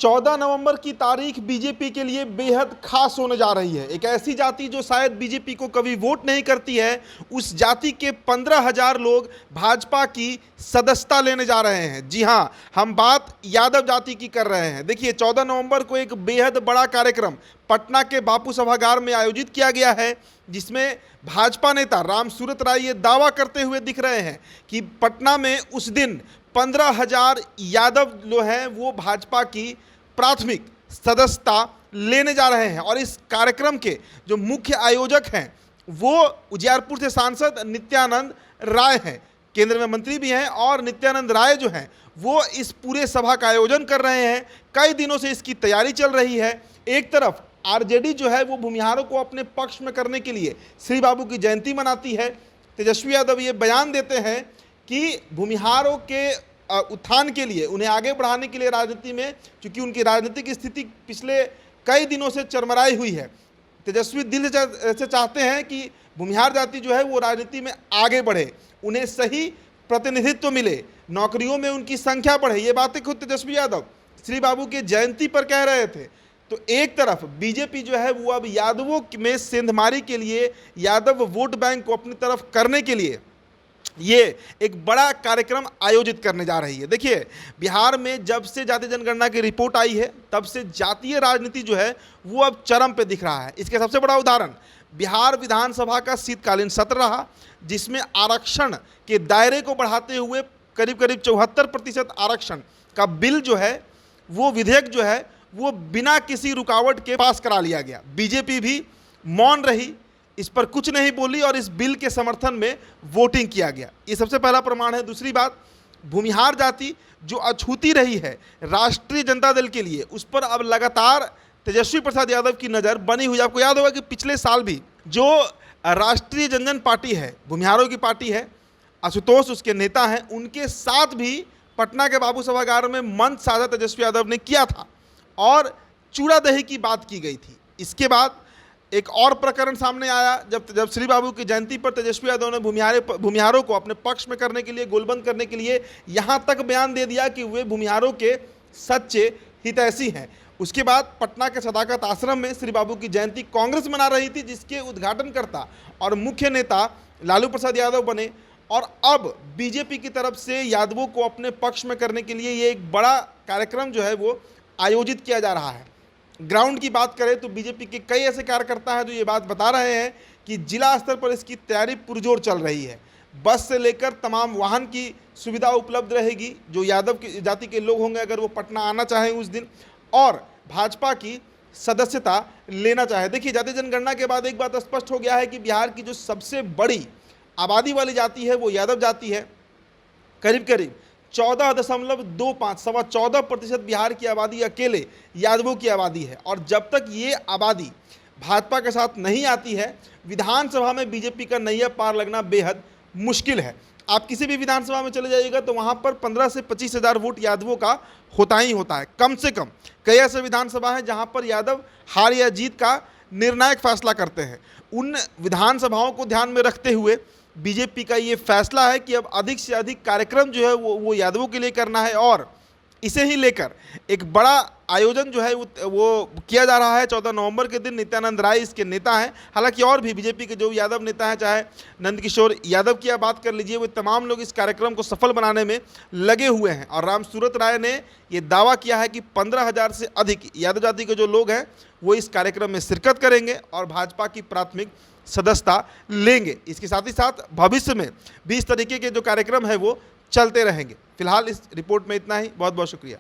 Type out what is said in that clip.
14 नवंबर की तारीख बीजेपी के लिए बेहद खास होने जा रही है। एक ऐसी जाति जो शायद बीजेपी को कभी वोट नहीं करती है, उस जाति के 15,000 लोग भाजपा की सदस्यता लेने जा रहे हैं। जी हां, हम बात यादव जाति की कर रहे हैं। देखिए, 14 नवंबर को एक बेहद बड़ा कार्यक्रम पटना के बापू सभागार में आयोजित किया गया है, जिसमें भाजपा नेता रामसूरत राय ये दावा करते हुए दिख रहे हैं कि पटना में उस दिन 15,000 यादव जो हैं वो भाजपा की प्राथमिक सदस्यता लेने जा रहे हैं। और इस कार्यक्रम के जो मुख्य आयोजक हैं वो उजियारपुर से सांसद नित्यानंद राय हैं, केंद्र में मंत्री भी हैं। और नित्यानंद राय जो हैं वो इस पूरे सभा का आयोजन कर रहे हैं। कई दिनों से इसकी तैयारी चल रही है। एक तरफ आरजेडी जो है वो भूमिहारों को अपने पक्ष में करने के लिए श्री बाबू की जयंती मनाती है। तेजस्वी यादव ये बयान देते हैं कि भूमिहारों के उत्थान के लिए, उन्हें आगे बढ़ाने के लिए राजनीति में, क्योंकि उनकी राजनीतिक स्थिति पिछले कई दिनों से चरमराई हुई है, तेजस्वी दिल से चाहते हैं कि भूमिहार जाति जो है वो राजनीति में आगे बढ़े, उन्हें सही प्रतिनिधित्व मिले, नौकरियों में उनकी संख्या बढ़े। ये बातें खुद तेजस्वी यादव श्री बाबू के जयंती पर कह रहे थे। तो एक तरफ बीजेपी जो है वो अब यादवों में सेंधमारी के लिए, यादव वोट बैंक को अपनी तरफ करने के लिए ये एक बड़ा कार्यक्रम आयोजित करने जा रही है। देखिए, बिहार में जब से जाति जनगणना की रिपोर्ट आई है तब से जातीय राजनीति जो है वो अब चरम पे दिख रहा है। इसके सबसे बड़ा उदाहरण बिहार विधानसभा का शीतकालीन सत्र रहा, जिसमें आरक्षण के दायरे को बढ़ाते हुए करीब करीब 74% आरक्षण का बिल जो है, वो विधेयक जो है वो बिना किसी रुकावट के पास करा लिया गया। बीजेपी भी मौन रही, इस पर कुछ नहीं बोली और इस बिल के समर्थन में वोटिंग किया गया। ये सबसे पहला प्रमाण है। दूसरी बात, भूमिहार जाति जो अछूती रही है राष्ट्रीय जनता दल के लिए, उस पर अब लगातार तेजस्वी प्रसाद यादव की नज़र बनी हुई। आपको याद होगा कि पिछले साल भी जो राष्ट्रीय जनजन पार्टी है, भूमिहारों की पार्टी है, आशुतोष उसके नेता हैं, उनके साथ भी पटना के बाबू सभागार में मंच साझा तेजस्वी यादव ने किया था और चूड़ा दही की बात की गई थी। इसके बाद एक और प्रकरण सामने आया जब श्री बाबू की जयंती पर तेजस्वी यादव ने भूमिहारों को अपने पक्ष में करने के लिए, गोलबंद करने के लिए यहाँ तक बयान दे दिया कि वे भूमिहारों के सच्चे हितैषी हैं। उसके बाद पटना के सदाकत आश्रम में श्री बाबू की जयंती कांग्रेस मना रही थी, जिसके उद्घाटनकर्ता और मुख्य नेता लालू प्रसाद यादव बने। और अब बीजेपी की तरफ से यादवों को अपने पक्ष में करने के लिए ये एक बड़ा कार्यक्रम जो है वो आयोजित किया जा रहा है। ग्राउंड की बात करें तो बीजेपी के कई ऐसे कार्यकर्ता हैं जो ये बात बता रहे हैं कि जिला स्तर पर इसकी तैयारी पुरजोर चल रही है। बस से लेकर तमाम वाहन की सुविधा उपलब्ध रहेगी जो यादव की जाति के लोग होंगे अगर वो पटना आना चाहें उस दिन, और भाजपा की सदस्यता लेना चाहे। देखिए, जाति जनगणना के बाद एक बात स्पष्ट हो गया है कि बिहार की जो सबसे बड़ी आबादी वाली जाति है वो यादव जाति है। करीब करीब 14.25 सवा 14% बिहार की आबादी अकेले यादवों की आबादी है। और जब तक ये आबादी भाजपा के साथ नहीं आती है, विधानसभा में बीजेपी का नैया पार लगना बेहद मुश्किल है। आप किसी भी विधानसभा में चले जाइएगा तो वहाँ पर 15 से 25 हज़ार वोट यादवों का होता ही होता है, कम से कम। कई ऐसे विधानसभा हैं जहाँ पर यादव हार या जीत का निर्णायक फैसला करते हैं। उन विधानसभाओं को ध्यान में रखते हुए बीजेपी का ये फैसला है कि अब अधिक से अधिक कार्यक्रम जो है वो यादवों के लिए करना है और इसे ही लेकर एक बड़ा आयोजन जो है वो किया जा रहा है 14 नवंबर के दिन। नित्यानंद राय इसके नेता हैं। हालांकि और भी बीजेपी के जो यादव नेता हैं, चाहे नंदकिशोर यादव की आप बात कर लीजिए, वो तमाम लोग इस कार्यक्रम को सफल बनाने में लगे हुए हैं। और रामसूरत राय ने ये दावा किया है कि 15,000 से अधिक यादव जाति के जो लोग हैं वो इस कार्यक्रम में शिरकत करेंगे और भाजपा की प्राथमिक सदस्यता लेंगे। इसके साथ ही साथ भविष्य में भी इस तरीके के जो कार्यक्रम है वो चलते रहेंगे। फिलहाल इस रिपोर्ट में इतना ही। बहुत बहुत शुक्रिया।